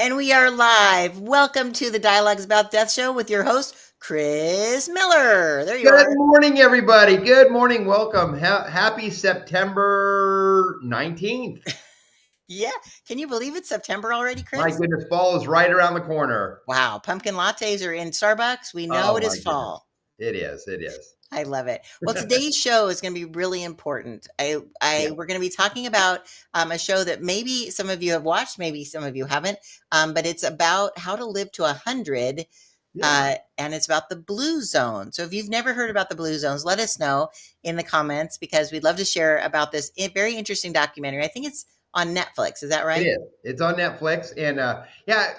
And we are live. Welcome to the Dialogues About Death show with your host, Chris Miller. There you Good are. morning, everybody. Good morning. Welcome. Happy September 19th. Yeah. Can you believe it's September already, My Chris? goodness, fall is right around the corner. Wow. Pumpkin lattes are in Starbucks. We know Oh, it my is goodness. fall. It is. It is. I love it. Well, today's show is going to be really important. Yeah. We're going to be talking about a show that maybe some of you have watched, maybe some of you haven't, but it's about how to live to 100. Yeah. And it's about the blue zone. So if you've never heard about the blue zones, let us know in the comments because we'd love to share about this very interesting documentary. I think it's on Netflix. Is that It right? is. It's on Netflix. And yeah,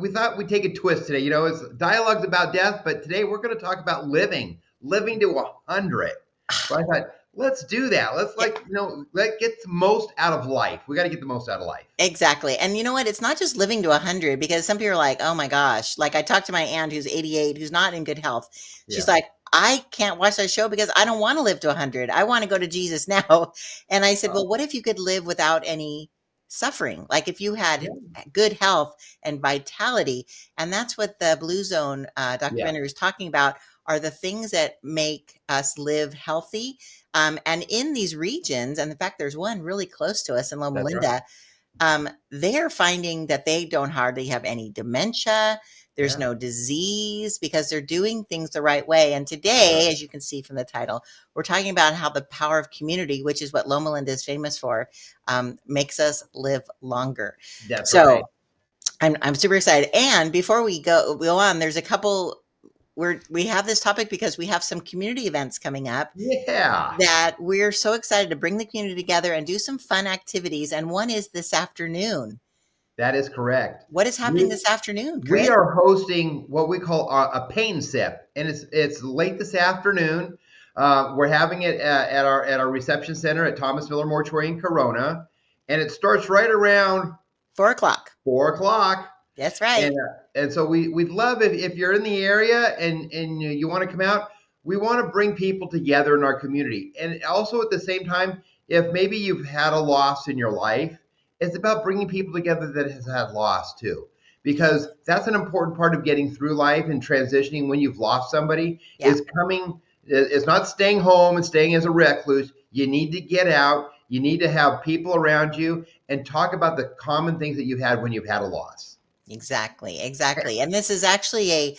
we thought we'd take a twist today. It's dialogues about death, but today we're going to talk about living to 100. So I thought, let's do that. Let's Yeah, let get the most out of life. We got to get the most out of life. exactly. And you know what? It's not just living to 100 because some people are like, oh my gosh. Like I talked to my aunt who's 88, who's not in good health. She's Yeah. like, I can't watch that show because I don't want to live to 100. I want to go to Jesus now. And I said, well, what if you could live without any suffering? Like if you had Yeah. good health and vitality. And that's what the Blue Zone Yeah. documentary is talking about are the things that make us live healthy. And in these regions, and in fact, there's one really close to us in Loma That's right. Linda, they're finding that they don't hardly have any dementia. There's Yeah. no disease because they're doing things the right way. And That's right. today, as you can see from the title, we're talking about how the power of community, which is what Loma Linda is famous for, makes us live longer. That's right. So I'm super excited. And before we go on, there's a couple. We have this topic because we have some community events coming up Yeah. that we're so excited to bring the community together and do some fun activities. And one is this afternoon. That is correct. What is happening We this afternoon, we Chris? are hosting what we call a pain sip, and it's late this afternoon. We're having it at our reception center at Thomas Miller Mortuary in Corona, and it starts right around 4 o'clock. 4 o'clock. That's And right. so we'd love if you're in the area and you want to come out. We want to bring people together in our community, and also at the same time, if maybe you've had a loss in your life, it's about bringing people together that has had loss too, because that's an important part of getting through life and transitioning when you've lost somebody. Yeah, Is coming. It's not staying home and staying as a recluse. You need to get out. You need to have people around you and talk about the common things that you've had when you've had a loss. exactly, exactly. And this is actually a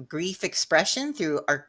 grief expression through our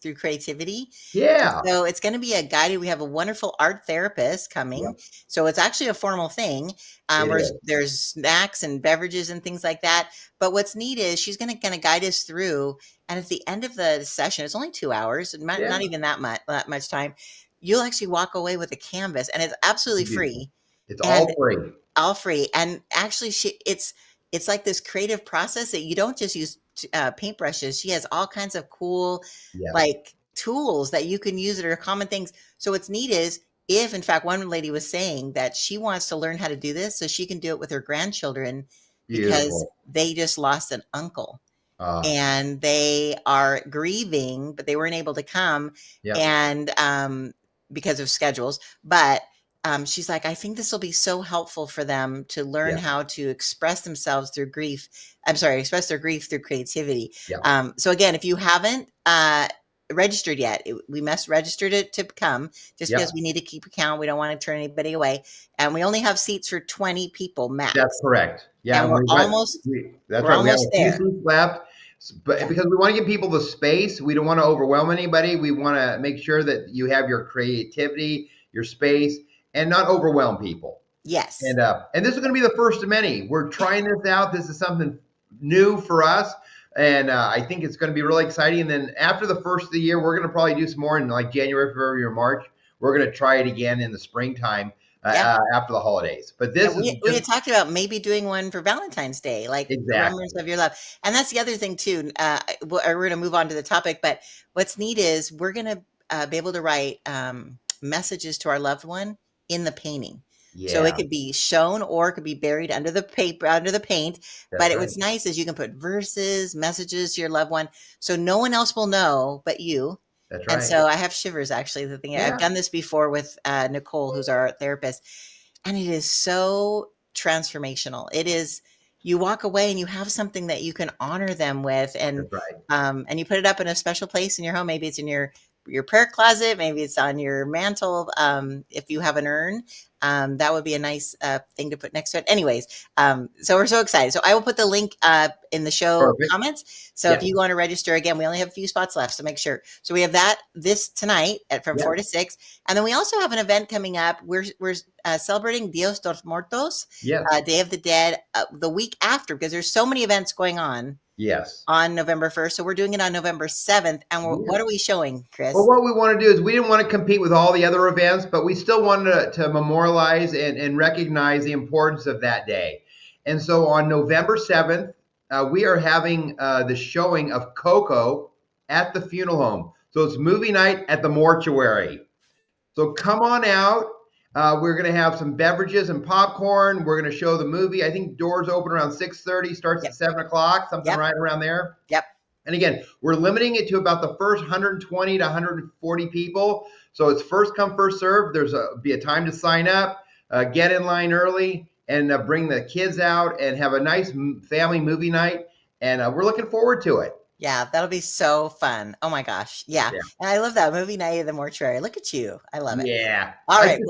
through creativity. And Yeah. so it's going to be a guided. We have a wonderful art therapist coming, Yep. so it's actually a formal thing. It Where is. there's snacks and beverages and things like that. But what's neat is she's going to kind of guide us through. And at the end of the session, it's only 2 hours, not Yeah. even that much time. You'll actually walk away with a canvas, and it's absolutely Beautiful. free. It's And all free. all free. And actually, it's like this creative process that you don't just use paintbrushes. She has all kinds of cool, Yeah. like tools that you can use that are common things. So what's neat is if, in fact, one lady was saying that she wants to learn how to do this so she can do it with her grandchildren because Beautiful. they just lost an uncle Uh, and they are grieving, but they weren't able to come yeah. and because of schedules. But she's like, I think this will be so helpful for them to learn Yeah. how to express themselves through grief. I'm sorry, express their grief through creativity. Yeah. So again, if you haven't registered yet, we must register to come just Yeah. because we need to keep account. We don't want to turn anybody away. And we only have seats for 20 people That's max. correct. Yeah. And we're We got, almost that's we're right. We have almost a few there. seats left, but Yeah. because we want to give people the space, we don't want to overwhelm anybody. We want to make sure that you have your creativity, your space, and not overwhelm people. Yes. And this is going to be the first of many. We're trying this out. This is something new for us, and I think it's going to be really exciting. And then after the first of the year, we're going to probably do some more in like January, February, or March. We're going to try it again in the springtime Yeah. after the holidays. But Yeah, this is we just had talked about maybe doing one for Valentine's Day, like exactly. remembrance of your love. And that's the other thing too. We're going to move on to the topic, but what's neat is we're going to be able to write messages to our loved one in the painting. So it Yeah, could be shown or it could be buried under the paper, under the paint. that's But right. what's nice is you can put verses, messages to your loved one, so no one else will know but you. That's And right. so I have shivers actually. The thing I've Yeah. done this before with Nicole, who's our therapist, and it is so transformational. It is you walk away and you have something that you can honor them with, That's right. and you put it up in a special place in your home. Maybe it's in your prayer closet, maybe it's on your mantle. If you have an urn, that would be a nice thing to put next to it. Anyways, so we're so excited. So I will put the link in the show Perfect. comments. So if Yeah. you want to register again, we only have a few spots left, so make sure. So we have that this tonight from Yeah. 4 to 6, and then we also have an event coming up. We're celebrating Dios de los Muertos, Yes. Day of the Dead, the week after, because there's so many events going Yes. on November 1st. So we're doing it on November 7th. And what Yeah. are we showing, Well, Chris? what we want to do is we didn't want to compete with all the other events, but we still wanted to memorialize and recognize the importance of that day. And so on November 7th, we are having the showing of Coco at the funeral home. So it's movie night at the mortuary. So come on out. We're going to have some beverages and popcorn. We're going to show the movie. I think doors open around 6:30, starts Yep. at 7 o'clock, something Yep. right around there. Yep. And again, we're limiting it to about the first 120 to 140 people. So it's first come, first serve. There's be a time to sign up, get in line early, and bring the kids out and have a nice family movie night. And we're looking forward to it. Yeah, that'll be so fun. Oh my gosh. Yeah. Yeah. And I love that movie night at the mortuary. Look at you. I love it. Yeah. All right.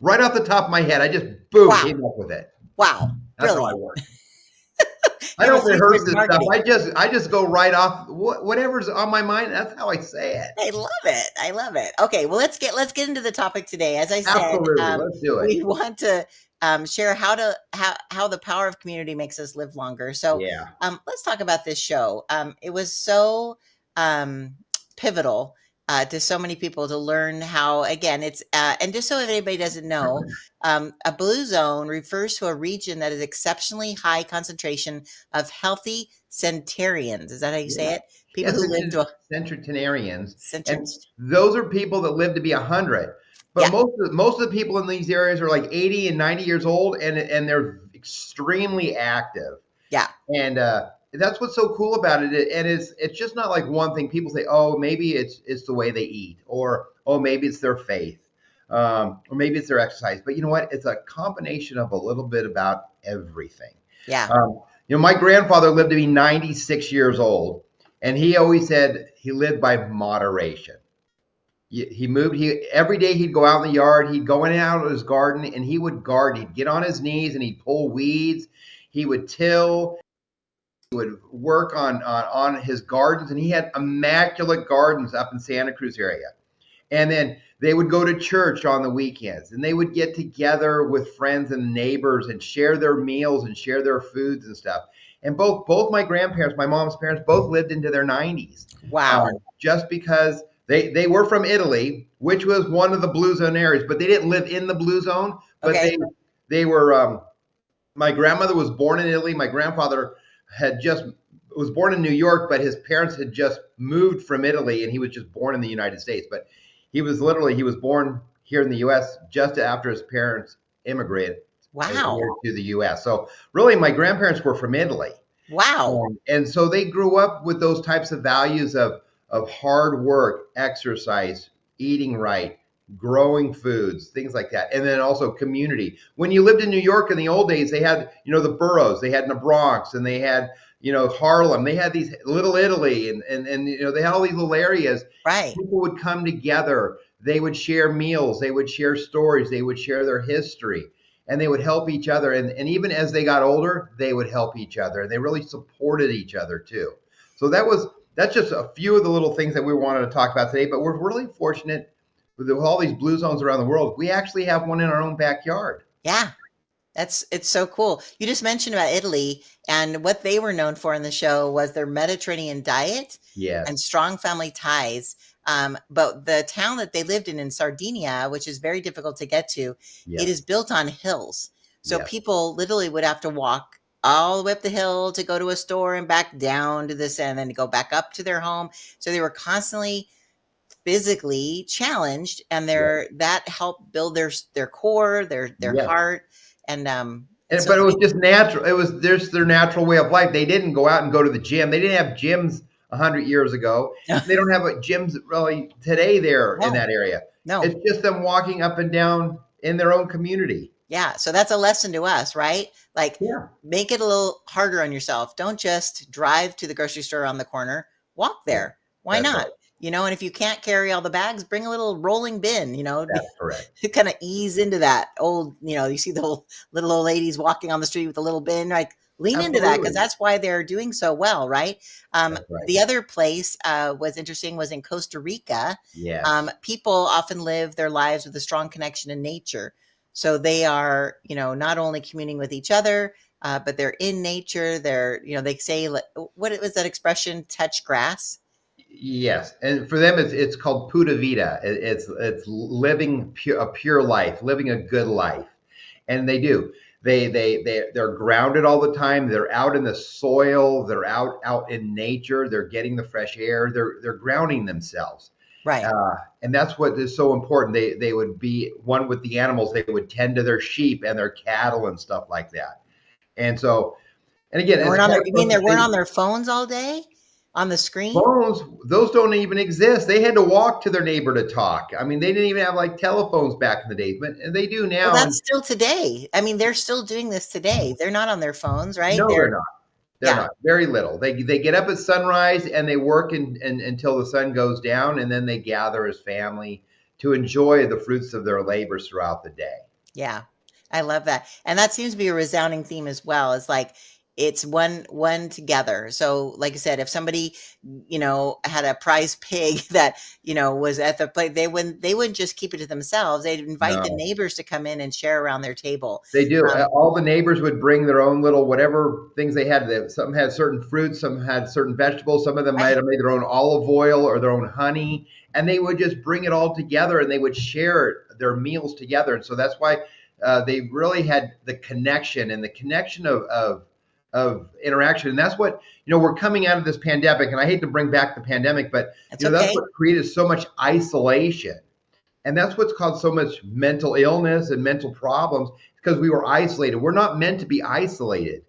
Right off the top of my head, I just boom Wow. came up with it. Wow. That's Brilliant. how I work. I don't rehearse this stuff. I just go right off whatever's on my mind. That's how I say it. I love it. I love it. Okay, well let's get into the topic today. As I said, Absolutely. Let's do it. we want to share how the power of community makes us live longer. So Yeah. let's talk about this show. It was so pivotal to so many people to learn how, again, it's and just so if anybody doesn't know, a blue zone refers to a region that is exceptionally high concentration of healthy centenarians. Is that how you say it? People who live to centenarians. And centenarians. those are people that live to be 100. But Yeah. most of the people in these areas are like 80 and 90 years old, and they're extremely active. Yeah. And that's what's so cool about it. And it's just not like one thing. People say, oh, maybe it's the way they eat, or oh, maybe it's their faith, or maybe it's their exercise. But you know what? It's a combination of a little bit about everything. Yeah. My grandfather lived to be 96 years old, and he always said he lived by moderation. He moved. Every day he'd go out in the yard. He'd go in and out of his garden, and he would garden. He'd get on his knees and he'd pull weeds. He would till. He would work on his gardens, and he had immaculate gardens up in Santa Cruz area. And then they would go to church on the weekends, and they would get together with friends and neighbors and share their meals and share their foods and stuff. And both my grandparents, my mom's parents, both lived into their 90s. Wow. Just because they were from Italy, which was one of the blue zone areas, but they didn't live in the blue zone. But Okay. they were. My grandmother was born in Italy. My grandfather was born in New York, but his parents had just moved from Italy, and he was just born in the United States. But he was born here in the U.S. just after his parents immigrated Wow. here to the U.S. So really, my grandparents were from Italy. Wow. And so they grew up with those types of values of hard work, exercise, eating right, growing foods, things like that. And then also community. When you lived in New York in the old days, they had, the boroughs, they had in the Bronx, and they had, Harlem. They had these Little Italy, and they had all these little areas. Right. People would come together. They would share meals. They would share stories. They would share their history, and they would help each other. And even as they got older, they would help each other. And they really supported each other too. So that's just a few of the little things that we wanted to talk about today. But we're really fortunate with all these blue zones around the world. We actually have one in our own backyard. Yeah. It's so cool. You just mentioned about Italy, and what they were known for in the show was their Mediterranean diet. Yes. And strong family ties. But the town that they lived in Sardinia, which is very difficult to get to, Yes. it is built on hills. So Yes. people literally would have to walk all the way up the hill to go to a store and back down to this and then to go back up to their home. So they were constantly physically challenged, and that helped build their core, their Yeah. heart. And but it was just natural. It was just their natural way of life. They didn't go out and go to the gym. They didn't have gyms 100 years ago. They don't have gyms really today there in that area. No. It's just them walking up and down in their own community. Yeah, so that's a lesson to us, right? Like, Yeah, make it a little harder on yourself. Don't just drive to the grocery store on the corner, walk yeah, there. Why that's not? right. And if you can't carry all the bags, bring a little rolling bin, That's correct. to kind of ease into that old, you see the whole little old ladies walking on the street with a little bin, like lean into that because Absolutely. that's why they're doing so well, right? That's right. The other place was interesting was in Costa Rica. Yes. People often live their lives with a strong connection in nature. So they are, not only communing with each other, but they're in nature. They say, what was that expression? Touch grass. Yes, and for them, it's called pura vida. It's living a pure life, living a good life, and they do. They're grounded all the time. They're out in the soil. They're out in nature. They're getting the fresh air. They're grounding themselves, Right. and that's what is so important. They would be one with the animals. They would tend to their sheep and their cattle and stuff like that. And so, and again, They it's weren't on their, hard you for mean us to they weren't say on their phones all day on the screen? phones, those don't even exist. They had to walk to their neighbor to talk. I mean, they didn't even have like telephones back in the day, but and they do Well, now. that's And still today. I mean, they're still doing this today. They're not on their phones, right? no, they're not. They're Yeah, not. Very little. They get up at sunrise and they work until the sun goes down, and then they gather as family to enjoy the fruits of their labors throughout the day. yeah. I love that. And that seems to be a resounding theme as well. It's like it's one together. So like I said, if somebody, had a prize pig that, was at the plate, they wouldn't just keep it to themselves. They'd invite the No, neighbors to come in and share around their table. they do. Um, All the neighbors would bring their own little whatever things they had. Some had certain fruits, some had certain vegetables. Some of them might right. have made their own olive oil or their own honey, and they would just bring it all together and they would share their meals together. And so that's why they really had the connection and the connection of interaction. And that's what we're coming out of this pandemic. And I hate to bring back the pandemic, but That's that's okay. what created so much isolation, and that's what's caused so much mental illness and mental problems because we were isolated. We're not meant to be isolated.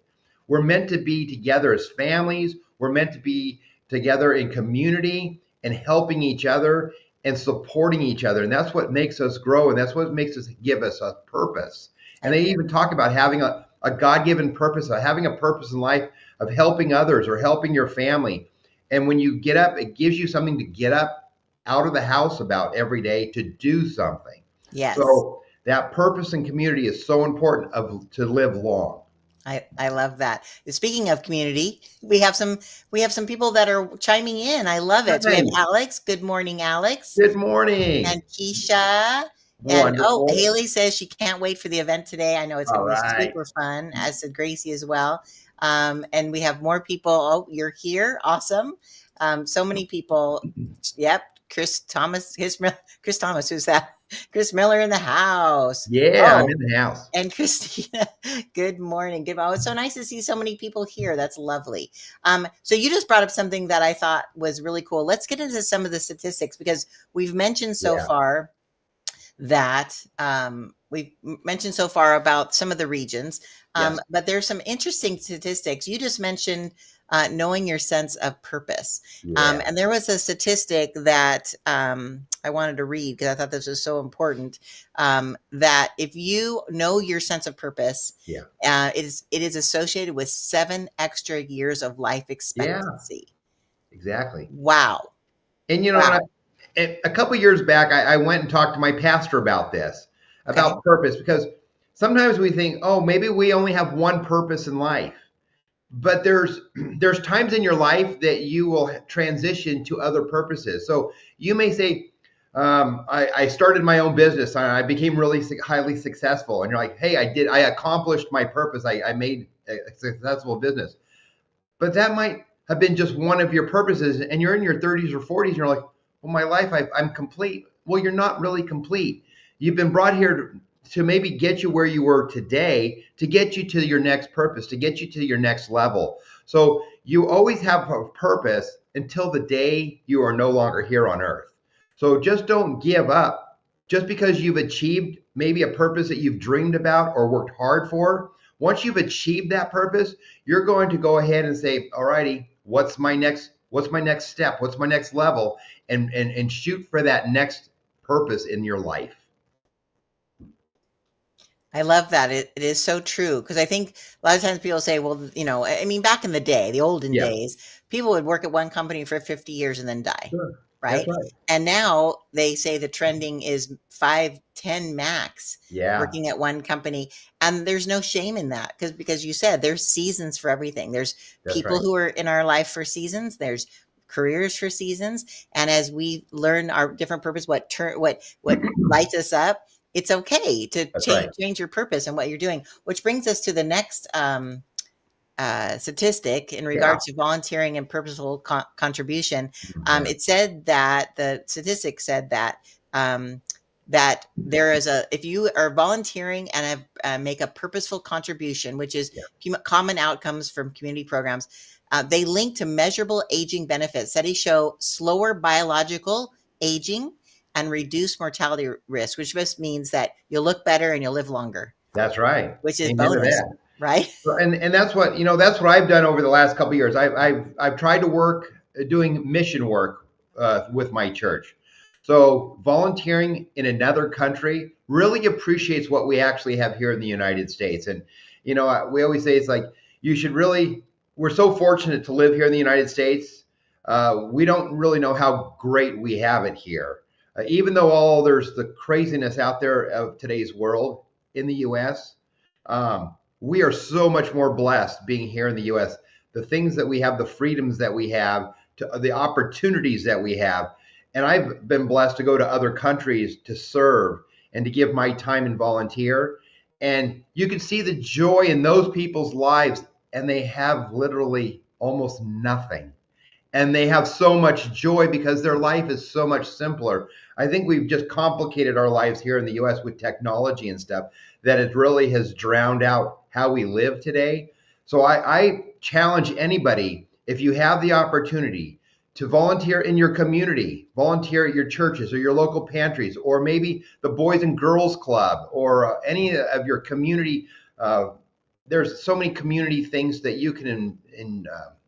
We're meant to be together as families. We're meant to be together in community and helping each other and supporting each other. And that's what makes us grow. And that's what makes us give us a purpose. I And they agree. even talk about having a God given purpose, having a purpose in life of helping others or helping your family. And when you get up, it gives you something to get up out of the house about every day to do something. Yes. So that purpose and community is so important to live long. I love that. Speaking of community, we have some people that are chiming in. I love it. So we have Nice. Alex. Good morning, Alex. Good And morning. Keisha. And Wonderful. Haley says she can't wait for the event today. I know it's going All to be right. super fun, as said Gracie as well. And we have more people. Oh, you're here. Awesome. So many people. Yep. Chris Thomas, Chris Thomas, who's that? Chris Miller in the house. Yeah, I'm Oh, in the house. and Christina, good morning. Good. Oh, it's so nice to see so many people here. That's lovely. So you just brought up something that I thought was really cool. Let's get into some of the statistics because we've mentioned so Yeah. far that we've mentioned so far about some of the regions, Yes. but there's some interesting statistics. You just mentioned knowing your sense of purpose. Yeah. And there was a statistic that I wanted to read because I thought this was so important, that if you know your sense of purpose, Yeah. it is associated with 7 extra years of life Yeah. expectancy. Exactly. Wow. And Wow. a couple years back, I went and talked to my pastor about this, Okay. about purpose, because sometimes we think, oh, maybe we only have one purpose in life. But there's times in your life that you will transition to other purposes. So you may say, I started my own business and I became really highly successful. And you're like, hey, I accomplished my purpose. I made a successful business. But that might have been just one of your purposes. And you're in your 30s or 40s and you're like, well, my life, I'm complete. Well, you're not really complete. You've been brought here to maybe get you where you were today, to get you to your next purpose, to get you to your next level. So you always have a purpose until the day you are no longer here on earth. So just don't give up. Just because you've achieved maybe a purpose that you've dreamed about or worked hard for, once you've achieved that purpose, you're going to go ahead and say, all righty, what's my next step? What's my next level? And shoot for that next purpose in your life. I love that. It is so true because I think a lot of times people say, well, I mean, back in the day, the olden Yeah, days, people would work at one company for 50 years and then die, sure. That's right? right. And now they say the trending is 5, 10 max Yeah, working at one company. And there's no shame in that because you said there's seasons for everything. There's that's people right. who are in our life for seasons, there's careers for seasons. And as we learn our different purpose, what lights us up, it's okay to That's right. change your purpose and what you're doing, which brings us to the next statistic in Yeah. regards to volunteering and purposeful contribution. Yeah. It said that the statistic said um, that there is a if you are volunteering and have, make a purposeful contribution, which is Yeah. common outcomes from community programs, they link to measurable aging benefits. Studies show slower biological aging and reduced mortality risk, which just means that you'll look better and you'll live longer, That's right. which is Amen to bonus, that. right? And that's what that's what I've done over the last couple of years. I've tried to work doing mission work with my church. So volunteering in another country really appreciates what we actually have here in the United States. And we always say it's like you should really. We're so fortunate to live here in the United States. We don't really know how great we have it here, even though there's the craziness out there of today's world in the U.S. Um, we are so much more blessed being here in the US. The things that we have, the freedoms that we have, the opportunities that we have. And I've been blessed to go to other countries to serve and to give my time and volunteer. And you can see the joy in those people's lives, and they have literally almost nothing, and they have so much joy because their life is so much simpler. I think we've just complicated our lives here in the US with technology and stuff that it really has drowned out how we live today. So I challenge anybody, if you have the opportunity to volunteer in your community, volunteer at your churches or your local pantries, or maybe the Boys and Girls Club, or any of your community. There's so many community things that you can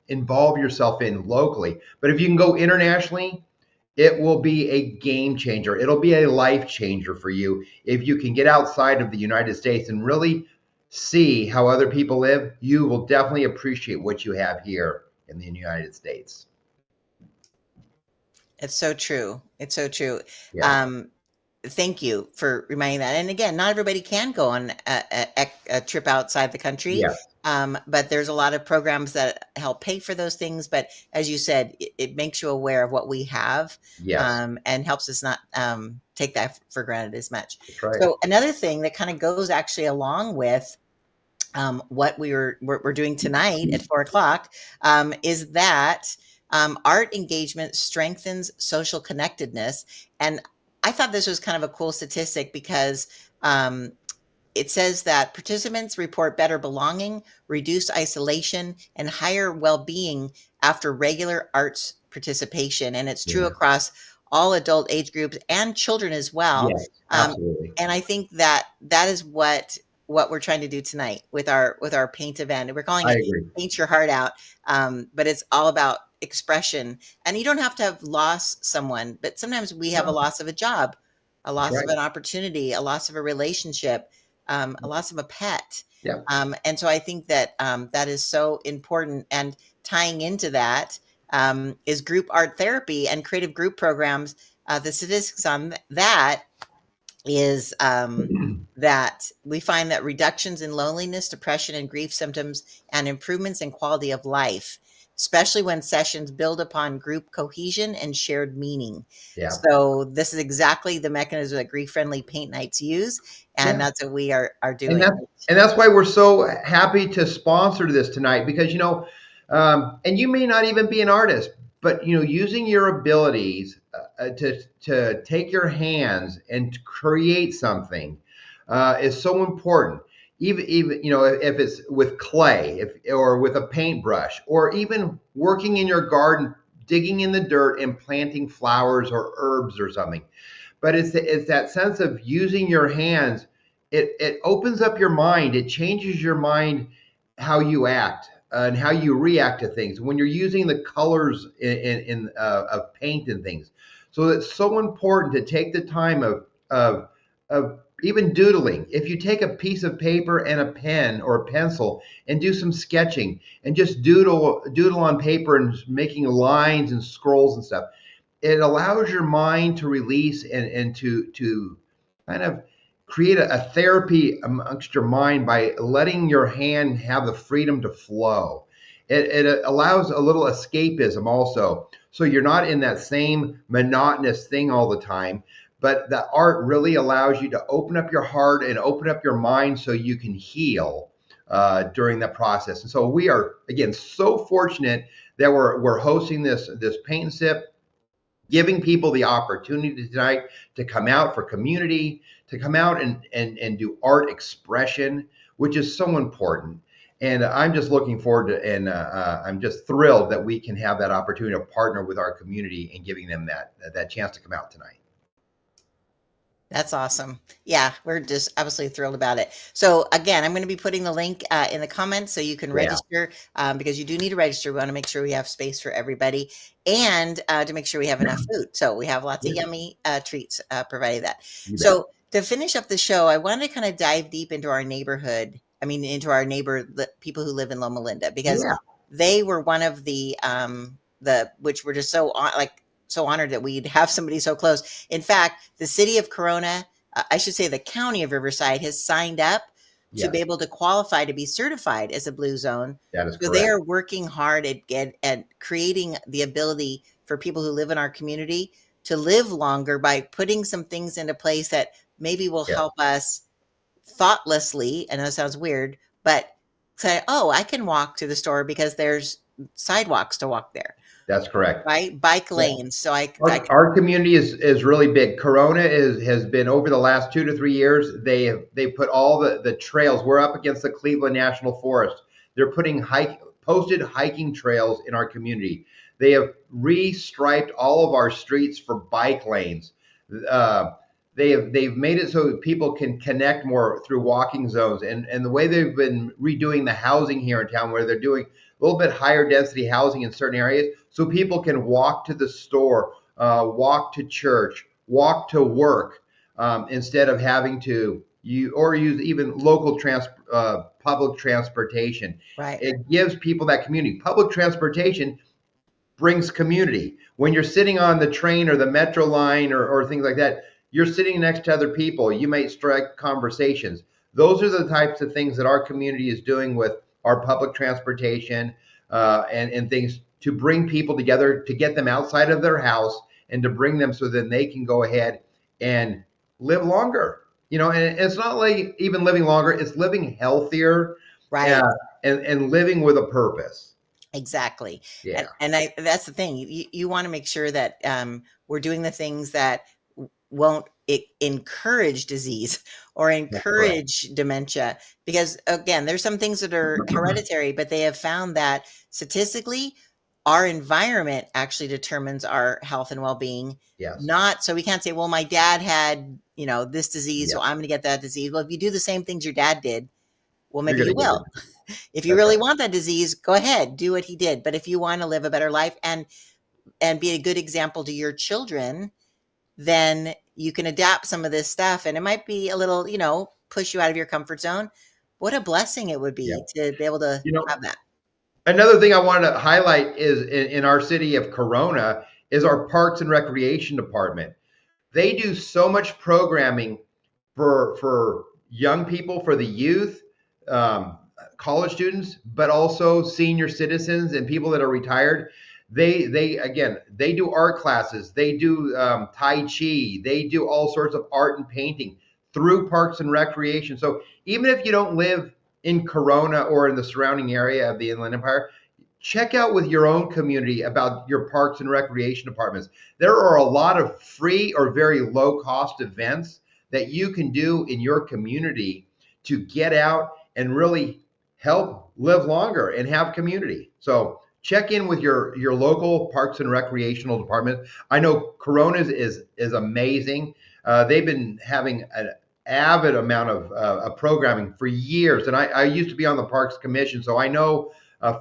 involve yourself in locally. But if you can go internationally, it will be a game changer. It'll be a life changer for you if you can get outside of the United States and really see how other people live. You will definitely appreciate what you have here in the United States. It's so true. It's so true. Yeah. Um, Thank you for reminding that. And again, not everybody can go on a trip outside the country, Yeah. but there's a lot of programs that help pay for those things. But as you said, it makes you aware of what we have, Yes. and helps us not take that for granted as much. That's right. So another thing that kind of goes actually along with what we're doing tonight at 4 o'clock, is that art engagement strengthens social connectedness. And I thought this was kind of a cool statistic because um, it says that participants report better belonging, reduced isolation, and higher well-being after regular arts participation. And it's true Yeah. across all adult age groups and children as well. Yes. Um, Absolutely. and I think that that is what we're trying to do tonight with our paint event. We're calling I it agree. "Paint Your Heart Out," but it's all about expression. And you don't have to have lost someone, but sometimes we have a No, loss of a job, a that's loss of right. an opportunity, a loss of a relationship, a loss of a pet. Yeah. And so I think that that is so important. And tying into that is group art therapy and creative group programs. The statistics on that is that we find that reductions in loneliness, depression, and grief symptoms, and improvements in quality of life, especially when sessions build upon group cohesion and shared meaning. Yeah. So this is exactly the mechanism that grief friendly paint nights use, and Yeah. that's what we are And doing. that's why we're so happy to sponsor this tonight, because and you may not even be an artist, but using your abilities to take your hands and to create something is so important. Even if it's with clay, or with a paintbrush, or even working in your garden, digging in the dirt and planting flowers or herbs or something. But it's that sense of using your hands. It opens up your mind. It changes your mind, how you act and how you react to things when you're using the colors of paint and things. So it's so important to take the time of even doodling. If you take a piece of paper and a pen or a pencil and do some sketching and just doodle on paper and making lines and scrolls and stuff, it allows your mind to release and to kind of create a therapy amongst your mind by letting your hand have the freedom to flow. It allows a little escapism also. So you're not in that same monotonous thing all the time, but the art really allows you to open up your heart and open up your mind so you can heal during that process. And so we are, again, so fortunate that we're hosting this paint and sip, giving people the opportunity tonight to come out for community, to come out and do art expression, which is so important. And I'm just looking forward to, and I'm just thrilled that we can have that opportunity to partner with our community and giving them that chance to come out tonight. That's awesome. Yeah, we're just absolutely thrilled about it. So again, I'm going to be putting the link in the comments so you can Yeah, register because you do need to register. We want to make sure we have space for everybody and to make sure we have enough food. So we have lots of yeah, yummy treats provided that. you bet. So to finish up the show, I want to kind of dive deep into our neighborhood. I mean, into our people who live in Loma Linda, because Yeah, they were one of the which were just so honored that we'd have somebody so close. In fact, the city of Corona, I should say the county of Riverside, has signed up to be yes, able to qualify to be certified as a blue zone. that is So they correct. are working hard at creating the ability for people who live in our community to live longer by putting some things into place that maybe will Yes, help us thoughtlessly. I know it sounds weird, but say, oh, I can walk to the store because there's sidewalks to walk there, that's correct. right? Bike Yeah. lanes. So I Our community is really big. Corona has been over the last 2 to 3 years. They put all the trails. We're up against the Cleveland National Forest. They're putting posted hiking trails in our community. They have restriped all of our streets for bike lanes. Uh, they've made it so that people can connect more through walking zones. And the way they've been redoing the housing here in town, where they're doing a little bit higher density housing in certain areas, so people can walk to the store, walk to church, walk to work, instead of having to use even public transportation. right. It gives people that community. Public transportation brings community. When you're sitting on the train or the metro line or things like that, you're sitting next to other people. You might strike conversations. Those are the types of things that our community is doing with our public transportation and things to bring people together, to get them outside of their house and to bring them so then they can go ahead and live longer. And it's not like even living longer, it's living healthier, uh, Right. and living with a purpose. Exactly. Yeah, And that's the thing. You want to make sure that we're doing the things that won't encourage disease or that's correct. encourage dementia, because again, there's some things that are hereditary, but they have found that statistically our environment actually determines our health and well-being. Yes. Not so we can't say, well, my dad had, this disease, so Yes. I'm going to get that disease. Well, if you do the same things your dad did, well, You're maybe going you to get will. it. If you That's really right. want that disease, go ahead, do what he did. But if you want to live a better life and be a good example to your children, then you can adapt some of this stuff, and it might be a little, push you out of your comfort zone. What a blessing it would Yeah. be to be able to You know, have that. Another thing I wanted to highlight is in our city of Corona is our Parks and Recreation Department. They do so much programming for young people, for the youth, um, college students, but also senior citizens and people that are retired. They do art classes. They do Tai Chi. They do all sorts of art and painting through Parks and Recreation. So even if you don't live in Corona or in the surrounding area of the Inland Empire, check out with your own community about your parks and recreation departments. There are a lot of free or very low cost events that you can do in your community to get out and really help live longer and have community. So check in with your local parks and recreational department. I know Corona's is amazing. They've been having an avid amount of programming for years, and I used to be on the Parks Commission, so I know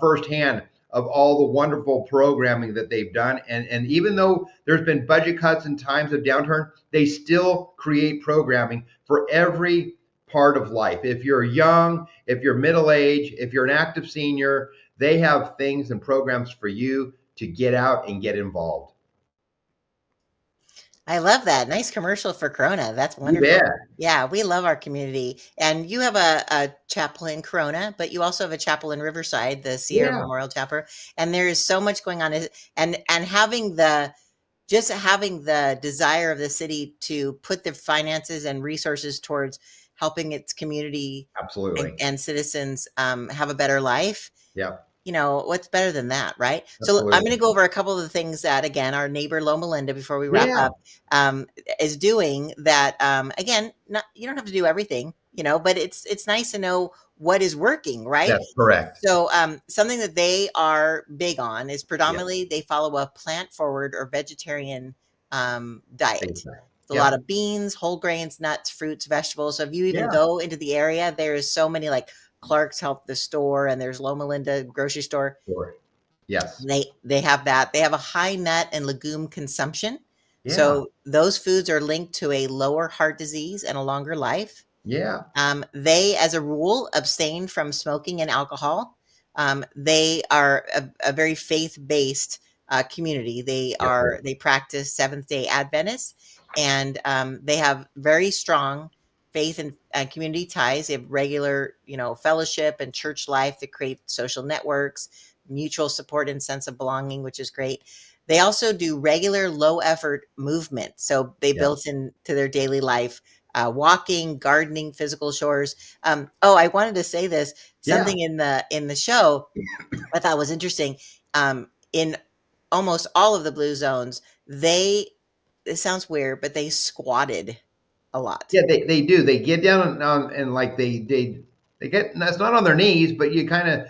firsthand of all the wonderful programming that they've done. And even though there's been budget cuts and times of downturn, they still create programming for every part of life. If you're young, if you're middle age, if you're an active senior, they have things and programs for you to get out and get involved. I love that. Nice commercial for Corona. That's You wonderful. bet. Yeah, we love our community. And you have a chapel in Corona, but you also have a chapel in Riverside, the Sierra Yeah, Memorial Chapel. And there is so much going on. And having the just having the desire of the city to put their finances and resources towards helping its community absolutely. and citizens have a better life, Yeah, what's better than that, right? So I'm going absolutely. to go over a couple of the things that, again, our neighbor Loma Linda, before we wrap Yeah, up, um, is doing that. Again, not, you don't have to do everything, but it's nice to know what is working, right? that's correct. So something that they are big on is Yeah, predominantly they follow a plant forward or vegetarian diet. exactly. It's a lot Yep. of beans, whole grains, nuts, fruits, vegetables. So if you even Yeah, go into the area, there is so many like Clark's Health, the store, and there's Loma Linda grocery store. sure. Yes. They have that. They have a high nut and legume consumption. Yeah, So those foods are linked to a lower heart disease and a longer life. yeah, They, as a rule, abstain from smoking and alcohol. They are a very faith-based community. yep, They practice Seventh Day Adventists, and they have very strong faith and community ties. They have regular, fellowship and church life that create social networks, mutual support and sense of belonging, which is great. They also do regular low effort movement. So they yeah, built into their daily life walking, gardening, physical chores. I wanted to say this. yeah, Something in the show I thought was interesting. In almost all of the blue zones, it sounds weird, but they squatted a lot. yeah. They do. They get down and like they get. That's not on their knees, but you kind of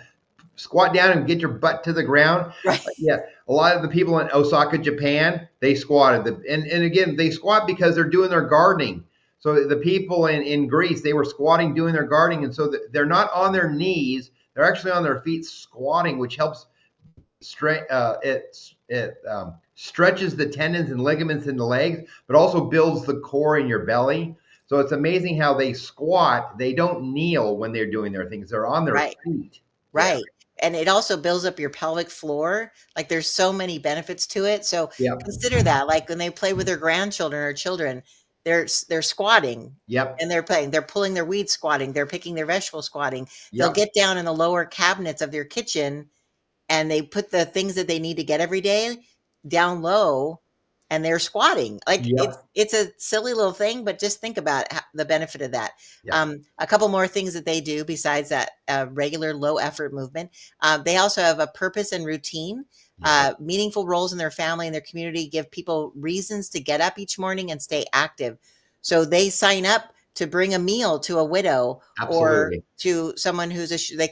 squat down and get your butt to the ground. Right. Yeah, a lot of the people in Osaka, Japan, they squatted. And again, they squat because they're doing their gardening. So the people in Greece, they were squatting doing their gardening, and so they're not on their knees. They're actually on their feet squatting, which helps it stretches the tendons and ligaments in the legs, but also builds the core in your belly. So it's amazing how they squat. They don't kneel when they're doing their things. They're on their Right. feet. Yeah. Right. And it also builds up your pelvic floor. Like there's so many benefits to it. So Yep. consider that. Like when they play with their grandchildren or children, they're squatting Yep. and they're playing. They're pulling their weeds squatting. They're picking their vegetables squatting. They'll Yep. get down in the lower cabinets of their kitchen and they put the things that they need to get every day down low and they're squatting. Like Yep. it's a silly little thing, but just think about the benefit of that. Yep. A couple more things that they do besides that regular low effort movement. They also have a purpose and routine. Yep. Meaningful roles in their family and their community give people reasons to get up each morning and stay active. So they sign up to bring a meal to a widow or Absolutely. to someone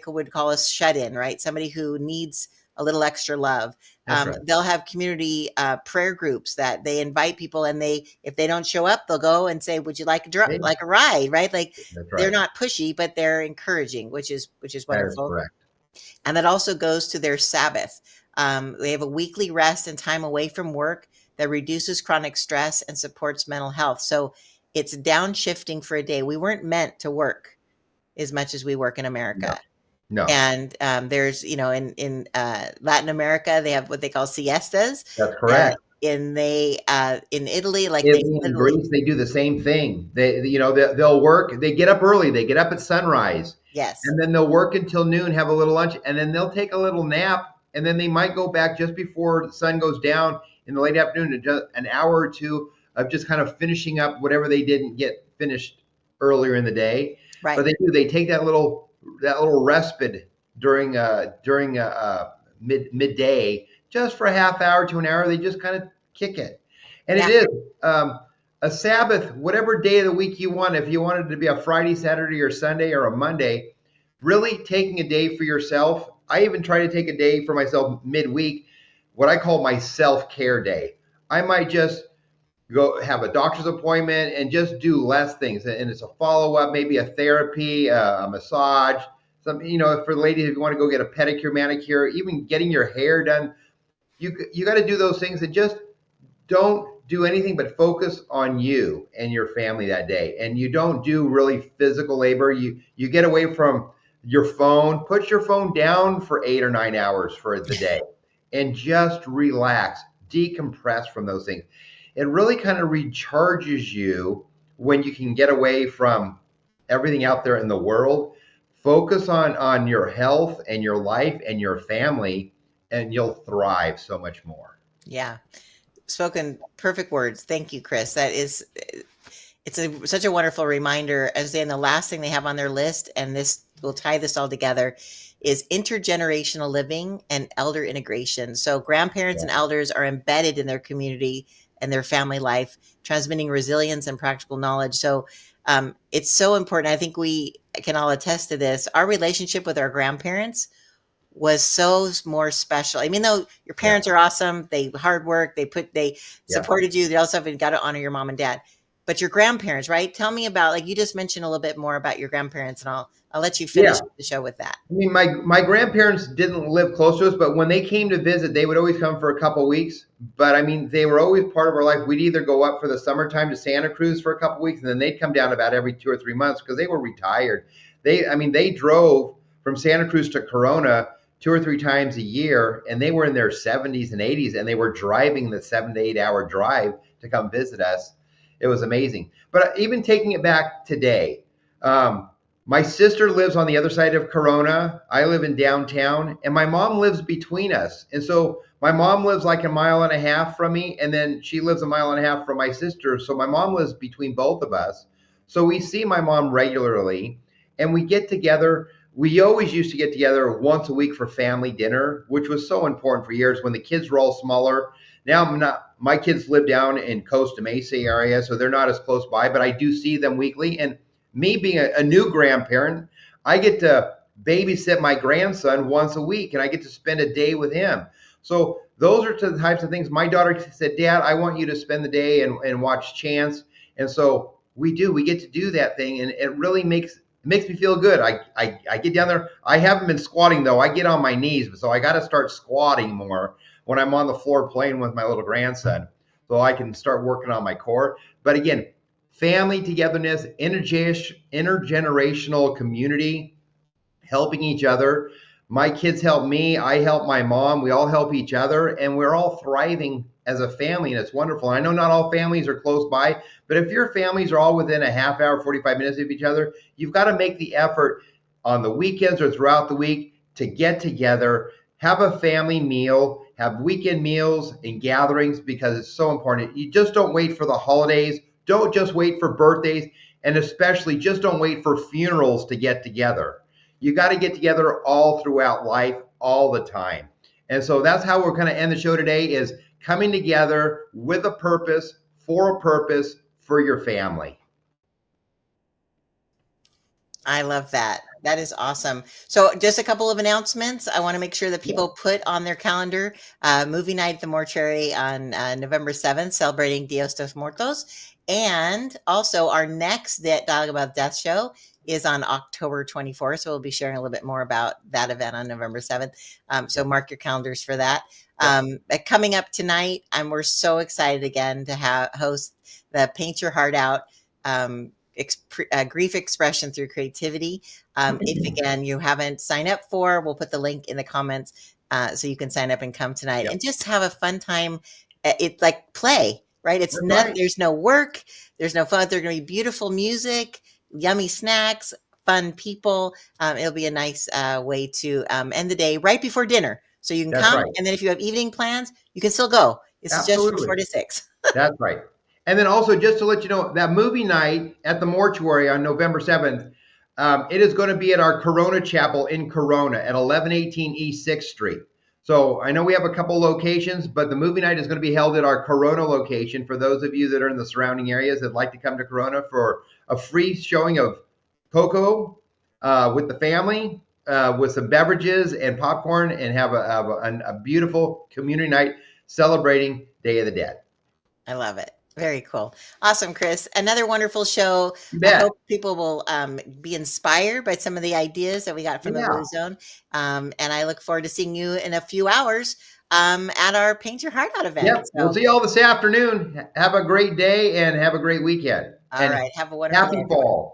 would call a shut in, right? Somebody who needs a little extra love. That's right. They'll have community prayer groups that they invite people, and if they don't show up, they'll go and say, "Would you like Hey, like a ride?" Right? Like that's they're right. not pushy, but they're encouraging, which is That is wonderful. correct. And that also goes to their Sabbath. They have a weekly rest and time away from work that reduces chronic stress and supports mental health. So it's downshifting for a day. We weren't meant to work as much as we work in No. America. No. And there's, in Latin America, they have what they call siestas. That's Uh, correct. in Italy, like they Italy and literally, Greece, they do the same thing. They'll work. They get up early. They get up at sunrise, yes, and then they'll work until noon, have a little lunch, and then they'll take a little nap, and then they might go back just before the sun goes down in the late afternoon to just an hour or two of just kind of finishing up whatever they didn't get finished earlier in the day. But right, they take that little respite during midday just for a half hour to an hour. They just kind of kick it, and it yeah, is a Sabbath, whatever day of the week you want. If you wanted to be a Friday, Saturday, or Sunday, or a Monday, really taking a day for yourself. I even try to take a day for myself midweek, what I call my self-care day. I might just go have a doctor's appointment and just do less things. And it's a follow up, maybe a therapy, a massage, some, for the ladies, if you want to go get a pedicure, manicure, even getting your hair done, you got to do those things, and just don't do anything but focus on you and your family that day. And you don't do really physical labor. You get away from your phone, put your phone down for 8 or 9 hours for the day, and just relax, decompress from those things. It really kind of recharges you when you can get away from everything out there in the world. Focus on your health and your life and your family, and you'll thrive so much more. Yeah. Spoken perfect words. Thank you, Chris. That is, it's such a wonderful reminder. As saying, the last thing they have on their list, and this will tie this all together, is intergenerational living and elder integration. So grandparents and elders are embedded in their community and their family life, transmitting resilience and practical knowledge. So it's so important. I think we can all attest to this. Our relationship with our grandparents was so more special. I mean, though your parents are awesome, they hard work, they supported you. They also have got to honor your mom and dad. But your grandparents, right? Tell me about, like you just mentioned a little bit more about your grandparents, and I'll let you finish Yeah. the show with that. I mean, my grandparents didn't live close to us, but when they came to visit, they would always come for a couple weeks. But I mean, they were always part of our life. We'd either go up for the summertime to Santa Cruz for a couple weeks, and then they'd come down about every 2 or 3 months because they were retired. They drove from Santa Cruz to Corona 2 or 3 times a year, and they were in their 70s and 80s, and they were driving the 7 to 8 hour drive to come visit us. It was amazing. But even taking it back today, my sister lives on the other side of Corona. I live in downtown, and my mom lives between us. And so my mom lives like a mile and a half from me, and then she lives a mile and a half from my sister. So my mom lives between both of us. So we see my mom regularly, and we get together. We always used to get together once a week for family dinner, which was so important for years when the kids were all smaller. Now my kids live down in Costa Mesa area, so they're not as close by, but I do see them weekly. And me being a new grandparent, I get to babysit my grandson once a week, and I get to spend a day with him. So those are the types of things. My daughter said, Dad, I want you to spend the day and watch Chance. And so we get to do that thing, and it really makes me feel good. I get down there. I haven't been squatting, though. I get on my knees, so I got to start squatting more when I'm on the floor playing with my little grandson, so I can start working on my core. But again, family togetherness, intergenerational community, helping each other. My kids help me. I help my mom. We all help each other, and we're all thriving as a family, and it's wonderful. I know not all families are close by, but if your families are all within a half hour, 45 minutes of each other, you've got to make the effort on the weekends or throughout the week to get together, have a family meal, have weekend meals and gatherings, because it's so important. You just don't wait for the holidays. Don't just wait for birthdays, and especially just don't wait for funerals to get together. You got to get together all throughout life, all the time. And so that's how we're going to end the show today, is coming together with a purpose, for your family. I love that. That is awesome. So just a couple of announcements. I want to make sure that people put on their calendar movie night at the mortuary on November 7th, celebrating Dios de los Muertos. And also our next Dialogue About Death show is on October 24th. So we'll be sharing a little bit more about that event on November 7th. So mark your calendars for that. Coming up tonight, we're so excited again to host the Paint Your Heart Out grief expression through creativity. If again you haven't signed up for, we'll put the link in the comments so you can sign up and come tonight and just have a fun time. It's like play, right? It's not, there's no work, there's no fun. There's going to be beautiful music, yummy snacks, fun people. It'll be a nice way to end the day right before dinner. So you can come, and then if you have evening plans, you can still go. This is just from 4 to 6. That's right. And then also, just to let you know, that movie night at the mortuary on November 7th, it is going to be at our Corona Chapel in Corona at 1118 East 6th Street. So I know we have a couple locations, but the movie night is going to be held at our Corona location for those of you that are in the surrounding areas that like to come to Corona for a free showing of Coco with the family, with some beverages and popcorn, and have a beautiful community night celebrating Day of the Dead. I love it. Very cool. Awesome, Chris. Another wonderful show. You I bet. hope people will be inspired by some of the ideas that we got from the Blue Yeah. Zone. And I look forward to seeing you in a few hours at our Paint Your Heart Out event. Yep. We'll So, see you all this afternoon. Have a great day and have a great weekend. all And right. Have a wonderful day, happy everybody. fall.